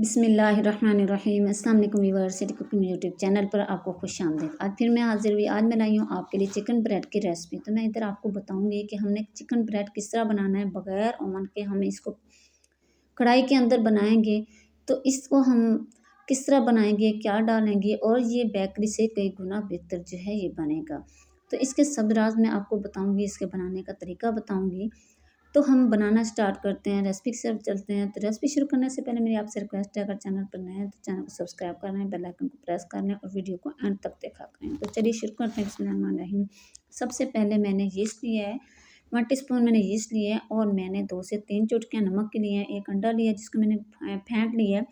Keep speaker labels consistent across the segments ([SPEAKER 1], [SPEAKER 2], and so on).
[SPEAKER 1] बिस्मिल्लाहिर्रहमानिर्रहीम। अस्सलाम वालेकुम viewers, city cooking YouTube channel पर आपको खुशामदीद। आज फिर मैं हाजिर हुई। आज मैं लाई हूँ आपके लिए चिकन ब्रेड की रेसिपी। तो मैं इधर आपको बताऊंगी कि हमने चिकन ब्रेड किस तरह बनाना है बगैर ओवन के। हम इसको कढ़ाई के अंदर बनाएंगे तो इसको हम किस तरह बनाएंगे, क्या डालेंगे, और ये बेकरी से कई गुना बेहतर जो है ये बनेगा। तो इसके सब राज मैं आपको बताऊंगी, इसके बनाने का तरीका बताऊंगी। तो हम बनाना स्टार्ट करते हैं, रेसिपी की तरफ चलते हैं। तो रेसिपी शुरू करने से पहले मेरी आपसे रिक्वेस्ट है, अगर चैनल पर नए हैं तो चैनल को सब्सक्राइब करना है, बेल आइकन को प्रेस करना है और वीडियो को एंड तक देखा करें। तो चलिए शुरू करते हैं। बिस्मिल्लाहिर्रहमानिर्रहीम। सबसे पहले मैंने यीस्ट लिया है, 1 टीस्पून मैंने यीस्ट लिया है, और मैंने 2 से 3 चुटकियाँ नमक के लिए हैं। 1 अंडा लिया जिसको मैंने फेंट लिया है,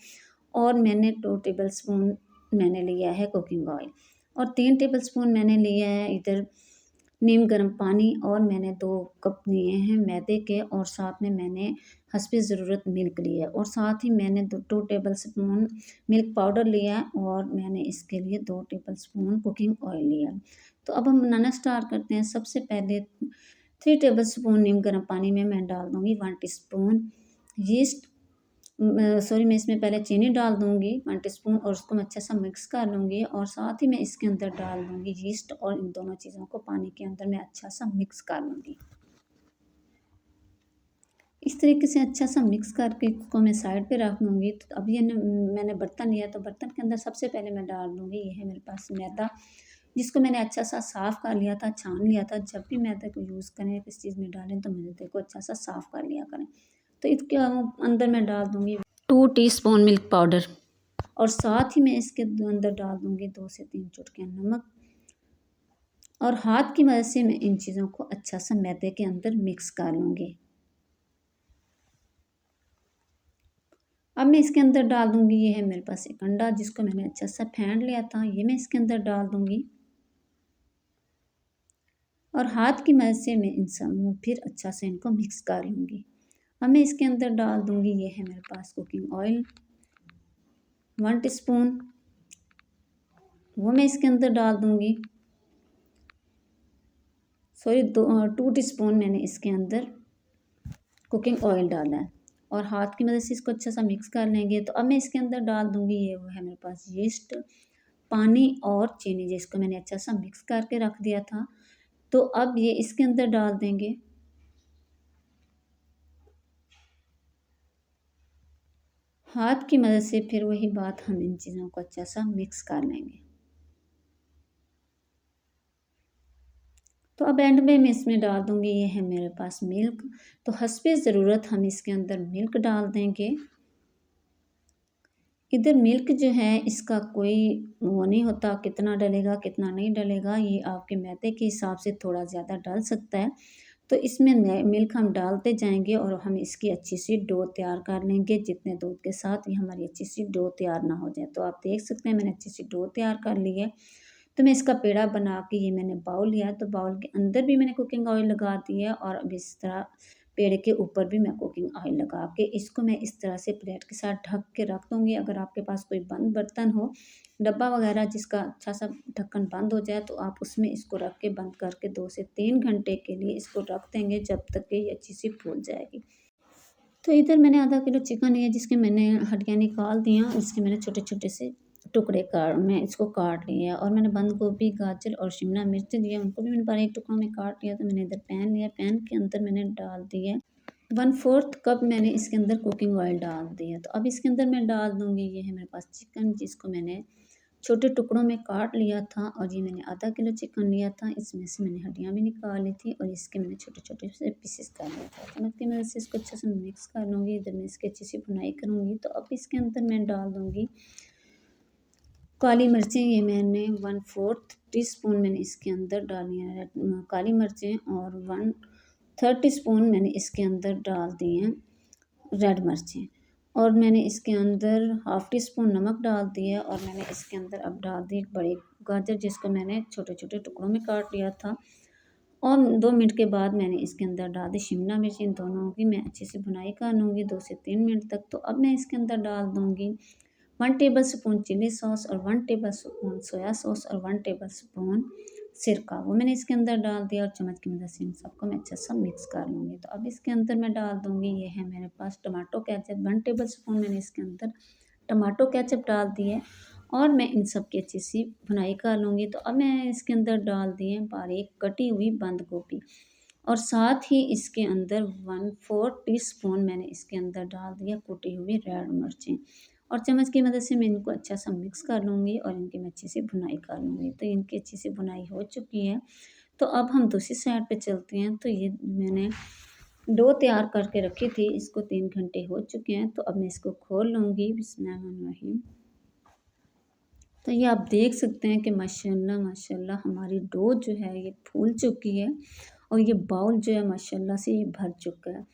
[SPEAKER 1] और मैंने 2 टेबल स्पून मैंने लिया है कुकिंग ऑयल, और 3 टेबल स्पून मैंने लिया है इधर नीम गर्म पानी, और मैंने 2 कप लिए हैं मैदे के, और साथ में मैंने हस्बे ज़रूरत मिल्क लिया है, और साथ ही मैंने 2 टेबल स्पून मिल्क पाउडर लिया है, और मैंने इसके लिए 2 टेबल स्पून कुकिंग ऑयल लिया है। तो अब हम बनाना स्टार्ट करते हैं। सबसे पहले 3 टेबल स्पून नीम गर्म पानी में मैं डाल दूँगी 1 टीस्पून यीस्ट, मैं इसमें पहले चीनी डाल दूँगी 1 टीस्पून, और उसको मैं अच्छा सा मिक्स कर लूँगी, और साथ ही मैं इसके अंदर डाल दूँगी यीस्ट, और इन दोनों चीज़ों को पानी के अंदर मैं अच्छा सा मिक्स कर लूँगी। इस तरीके से अच्छा सा मिक्स करके इसको मैं साइड पे रख दूँगी। तो अब ये मैंने बर्तन लिया, तो बर्तन के अंदर सबसे पहले मैं डाल दूँगी, ये है मेरे पास मैदा, जिसको मैंने अच्छा सा साफ़ कर लिया था, छान लिया था। जब भी मैदे को यूज़ करें, किस चीज़ में डालें, तो मैदे को अच्छा सा साफ़ कर लिया करें। तो इसके अंदर मैं डाल दूँगी 2 टीस्पून मिल्क पाउडर, और साथ ही मैं इसके अंदर डाल दूँगी 2 से 3 चुटकियाँ नमक, और हाथ की मदद से मैं इन चीज़ों को अच्छा सा मैदे के अंदर मिक्स कर लूँगी। अब मैं इसके अंदर डाल दूँगी, ये है मेरे पास एक अंडा जिसको मैंने अच्छा सा फेंट लिया था, ये मैं इसके अंदर डाल दूँगी, और हाथ की मदद से मैं इन सब फिर अच्छा से इनको मिक्स कर लूँगी। अब मैं इसके अंदर डाल दूँगी, ये है मेरे पास कुकिंग ऑयल 1 टीस्पून, वो मैं इसके अंदर डाल दूँगी। 2 टीस्पून मैंने इसके अंदर कुकिंग ऑयल डाला है, और हाथ की मदद से इसको अच्छा सा मिक्स कर लेंगे। तो अब मैं इसके अंदर डाल दूँगी, ये वो है मेरे पास यीस्ट, पानी और चीनी, जिसको मैंने अच्छा सा मिक्स करके रख दिया था। तो अब ये इसके अंदर डाल देंगे, हाथ की मदद से फिर वही बात, हम इन चीज़ों को अच्छा सा मिक्स कर लेंगे। तो अब एंड में मैं इसमें डाल दूँगी, ये है मेरे पास मिल्क। तो हस्बे ज़रूरत हम इसके अंदर मिल्क डाल देंगे। इधर मिल्क जो है इसका कोई वो नहीं होता, कितना डलेगा कितना नहीं डलेगा, ये आपके मैदे के हिसाब से थोड़ा ज़्यादा डल सकता है। तो इसमें मिल्क हम डालते जाएंगे, और हम इसकी अच्छी सी डो तैयार कर लेंगे, जितने दूध के साथ ये हमारी अच्छी सी डो तैयार ना हो जाए। तो आप देख सकते हैं मैंने अच्छी सी डो तैयार कर ली है। तो मैं इसका पेड़ा बना के, ये मैंने बाउल लिया, तो बाउल के अंदर भी मैंने कुकिंग ऑयल लगा दी है, और अब इस तरह पेड़े के ऊपर भी मैं कुकिंग ऑयल लगा के इसको मैं इस तरह से प्लेट के साथ ढक के रख दूँगी। अगर आपके पास कोई बंद बर्तन हो, डब्बा वगैरह जिसका अच्छा सा ढक्कन बंद हो जाए, तो आप उसमें इसको रख के बंद करके 2 से 3 घंटे के लिए इसको रख देंगे, जब तक कि ये अच्छी सी फूल जाएगी। तो इधर मैंने आधा किलो चिकन लिया, जिसके मैंने हड्डियाँ निकाल दी हैं, इसके मैंने छोटे-छोटे से टुकड़े मैं इसको काट लिए हैं, और मैंने बंद गोभी, गाजर और शिमला मिर्च लिया, उनको भी मैंने बारीक टुकड़ों में काट लिया। तो मैंने इधर पैन लिया, पैन के अंदर मैंने डाल दिया 1/4 कप मैंने इसके अंदर कुकिंग ऑयल डाल दिया। तो अब इसके अंदर मैं डाल दूँगी, ये है मेरे पास चिकन, जिसको मैंने छोटे टुकड़ों में काट लिया था, और ये मैंने आधा किलो चिकन लिया था, इसमें से मैंने हड्डियाँ भी निकाल ली थी, और इसके मैंने छोटे-छोटे से पीसेस कर लिया था। चम्मच की मदद से इसको अच्छे से मिक्स कर लूँगी। इधर मैं इसकी अच्छी सी भुनाई करूँगी। तो अब इसके अंदर मैं डाल दूँगी काली मिर्चें, ये मैंने 1/4 टीस्पून मैंने इसके अंदर डाली हैं काली मिर्चें, और 1/3 टीस्पून मैंने इसके अंदर डाल दी हैं रेड मिर्चें, और मैंने इसके अंदर हाफ़ टी स्पून नमक डाल दिया, और मैंने इसके अंदर अब डाल दी बड़ी गाजर, जिसको मैंने छोटे-छोटे टुकड़ों में काट लिया था, और 2 मिनट के बाद मैंने इसके अंदर डाल दी शिमला मिर्च। इन दोनों की मैं अच्छे से भुनाई कर लूँगी 2 से 3 मिनट तक। तो अब मैं इसके अंदर डाल दूँगी 1 टेबल स्पून चिली सॉस, और 1 टेबल स्पून सोया सॉस, और 1 टेबल स्पून सिरका, वो मैंने इसके अंदर डाल दिया, और चम्मच की मदद से इन सबको मैं अच्छे से मिक्स कर लूँगी। तो अब इसके अंदर मैं डाल दूँगी, ये है मेरे पास टमाटो केचप 1 टेबल स्पून मैंने इसके अंदर टमाटो केचप डाल दिए और मैं इन सब की अच्छी सी भुनाई कर लूँगी। तो अब मैं इसके अंदर डाल दिए बारीक कटी हुई बंद गोभी और साथ ही इसके अंदर 1/4 टीस्पून मैंने इसके अंदर डाल दिया कुटी हुई रेड मिर्चें और चम्मच की मदद से मैं इनको अच्छा सा मिक्स कर लूँगी और इनकी मैं अच्छी सी भुनाई कर लूँगी। तो इनकी अच्छी सी भुनाई हो चुकी है। तो अब हम दूसरी साइड पे चलते हैं। तो ये मैंने डो तैयार करके रखी थी, इसको 3 घंटे हो चुके हैं। तो अब मैं इसको खोल लूँगी। बिस्मिल्लाहिर्रहमानिर्रहीम। तो ये आप देख सकते हैं कि माशाल्लाह माशाल्लाह हमारी डो जो है ये फूल चुकी है और ये बाउल जो है माशाल्लाह से ये भर चुका है।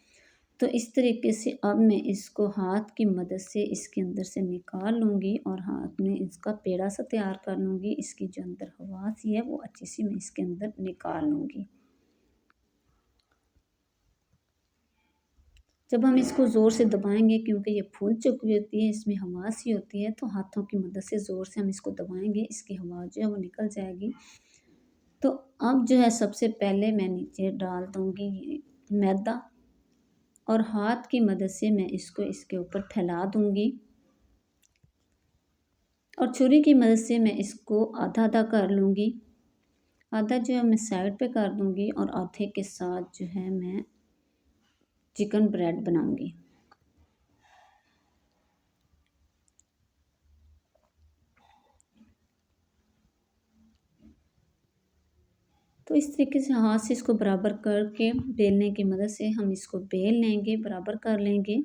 [SPEAKER 1] तो इस तरीके से अब मैं इसको हाथ की मदद से इसके अंदर से निकाल लूँगी और हाथ में इसका पेड़ा सा तैयार कर लूँगी। इसकी जो अंदर हवा सी है वो अच्छी सी मैं इसके अंदर निकाल लूँगी। जब हम इसको ज़ोर से दबाएंगे क्योंकि ये फूल चुकी होती है, इसमें हवा सी होती है, तो हाथों की मदद से ज़ोर से हम इसको दबाएंगे, इसकी हवा जो है वो निकल जाएगी। तो अब जो है सबसे पहले मैं नीचे डाल दूँगी मैदा और हाथ की मदद से मैं इसको इसके ऊपर फैला दूँगी और छुरी की मदद से मैं इसको आधा-आधा कर लूँगी। आधा जो है मैं साइड पे कर दूँगी और आधे के साथ जो है मैं चिकन ब्रेड बनाऊँगी। तो इस तरीके से हाथ से इसको बराबर करके बेलने की मदद से हम इसको बेल लेंगे, बराबर कर लेंगे।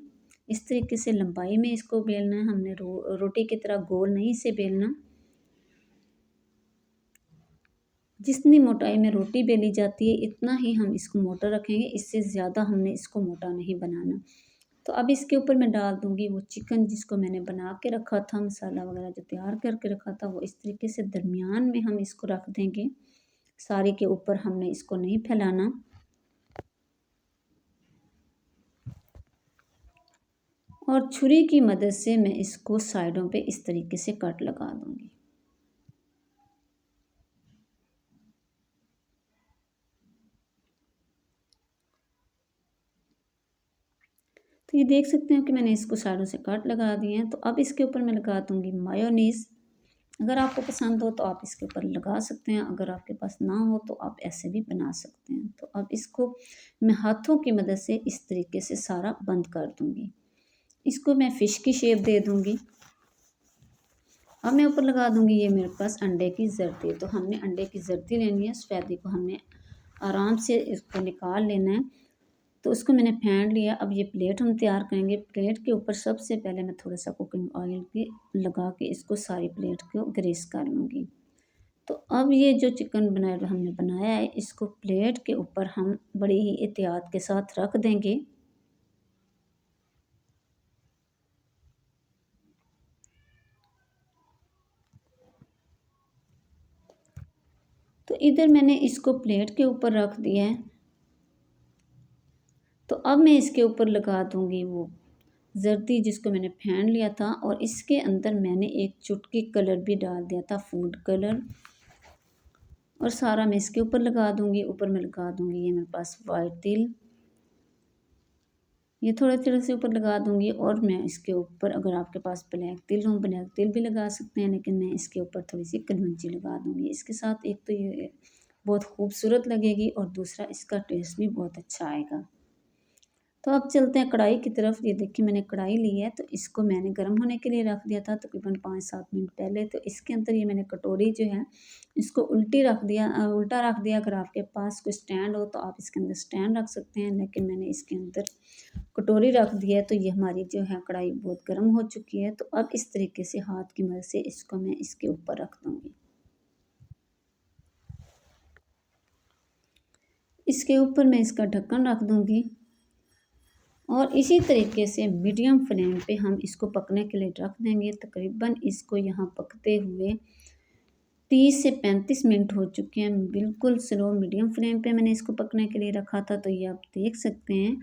[SPEAKER 1] इस तरीके से लंबाई में इसको बेलना है, हमने रोटी की तरह गोल नहीं इसे बेलना। जितनी मोटाई में रोटी बेली जाती है इतना ही हम इसको मोटा रखेंगे, इससे ज़्यादा हमने इसको मोटा नहीं बनाना। तो अब इसके ऊपर मैं डाल दूँगी वो चिकन जिसको मैंने बना के रखा था, मसाला वगैरह जो तैयार करके रखा था, वो इस तरीके से दरमियान में हम इसको रख देंगे। सारे के ऊपर हमने इसको नहीं फैलाना। और छुरी की मदद से मैं इसको साइडों पे इस तरीके से कट लगा दूँगी। तो ये देख सकते हैं कि मैंने इसको साइडों से कट लगा दिए हैं। तो अब इसके ऊपर मैं लगा दूँगी मायोनीज़। अगर आपको पसंद हो तो आप इसके ऊपर लगा सकते हैं, अगर आपके पास ना हो तो आप ऐसे भी बना सकते हैं। तो अब इसको मैं हाथों की मदद से इस तरीके से सारा बंद कर दूँगी। इसको मैं फ़िश की शेप दे दूँगी। अब मैं ऊपर लगा दूँगी ये मेरे पास अंडे की जर्दी। तो हमने अंडे की जर्दी लेनी है, सफ़ेदी को हमने आराम से इसको निकाल लेना है। तो उसको मैंने फेंट लिया। अब ये प्लेट हम तैयार करेंगे। प्लेट के ऊपर सबसे पहले मैं थोड़ा-सा कुकिंग ऑयल की लगा के इसको सारी प्लेट को ग्रीस कर लूँगी। तो अब ये जो चिकन बनाया हमने बनाया है, इसको प्लेट के ऊपर हम बड़ी ही एहतियात के साथ रख देंगे। तो इधर मैंने इसको प्लेट के ऊपर रख दिया है। तो अब मैं इसके ऊपर लगा दूँगी वो ज़र्दी जिसको मैंने फेंट लिया था और इसके अंदर मैंने एक चुटकी कलर भी डाल दिया था, फूड कलर। और सारा मैं इसके ऊपर लगा दूँगी। ऊपर मैं लगा दूँगी ये मेरे पास वाइट तिल, ये थोड़े-थोड़े से ऊपर लगा दूँगी और मैं इसके ऊपर अगर आपके पास ब्लैक तिल हो, ब्लैक तिल भी लगा सकते हैं, लेकिन मैं इसके ऊपर थोड़ी-सी कलौंजी लगा दूँगी। इसके साथ एक तो ये बहुत खूबसूरत लगेगी और दूसरा इसका टेस्ट भी बहुत अच्छा आएगा। तो अब चलते हैं कढ़ाई की तरफ। ये देखिए मैंने कढ़ाई ली है, तो इसको मैंने गर्म होने के लिए रख दिया था तकरीबन 5-7 मिनट पहले। तो इसके अंदर ये मैंने कटोरी जो है इसको उल्टा रख दिया। अगर आपके पास कोई स्टैंड हो तो आप इसके अंदर स्टैंड रख सकते हैं, लेकिन मैंने इसके अंदर कटोरी रख दी है। तो ये हमारी जो है कढ़ाई बहुत गर्म हो चुकी है। तो अब इस तरीके से हाथ की मदद से इसको मैं इसके ऊपर रख दूँगी। इसके ऊपर मैं इसका ढक्कन रख दूँगी और इसी तरीके से मीडियम फ्लेम पे हम इसको पकने के लिए रख देंगे। तकरीबन इसको यहाँ पकते हुए 30 से 35 मिनट हो चुके हैं। बिल्कुल स्लो मीडियम फ्लेम पे मैंने इसको पकने के लिए रखा था। तो ये आप देख सकते हैं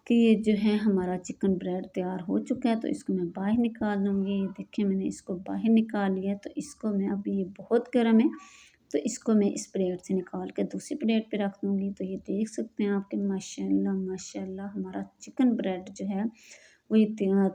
[SPEAKER 1] कि ये जो है हमारा चिकन ब्रेड तैयार हो चुका है। तो इसको मैं बाहर निकाल लूँगी। ये देखिए मैंने इसको बाहर निकाल लिया। तो इसको मैं अभी ये बहुत गर्म है, तो इसको मैं इस प्लेट से निकाल के दूसरी प्लेट पे रख दूँगी। तो ये देख सकते हैं आप कि माशाल्लाह माशाल्लाह हमारा चिकन ब्रेड जो है वो ये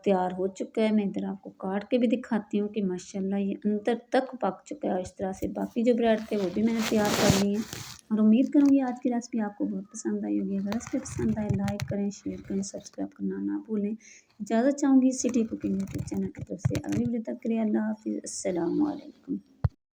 [SPEAKER 1] तैयार हो चुका है। मैं इधर आपको काट के भी दिखाती हूँ कि माशाल्लाह ये अंदर तक पक चुका है और इस तरह से बाकी जो ब्रेड थे वो भी मैंने तैयार कर लिए हैं और उम्मीद करूँगी आज की रेसिपी आपको बहुत पसंद आई होगी। अगर रेसिपी पसंद आए लाइक करें, शेयर करें, सब्सक्राइब करना ना भूलें। इजाज़त चाहूँगी सिटी कुकिंग यूट्यूब चैनल की तरफ से। अगली वीडियो तक के लिए अल्लाह हाफ़िज़। अस्सलाम वालेकुम।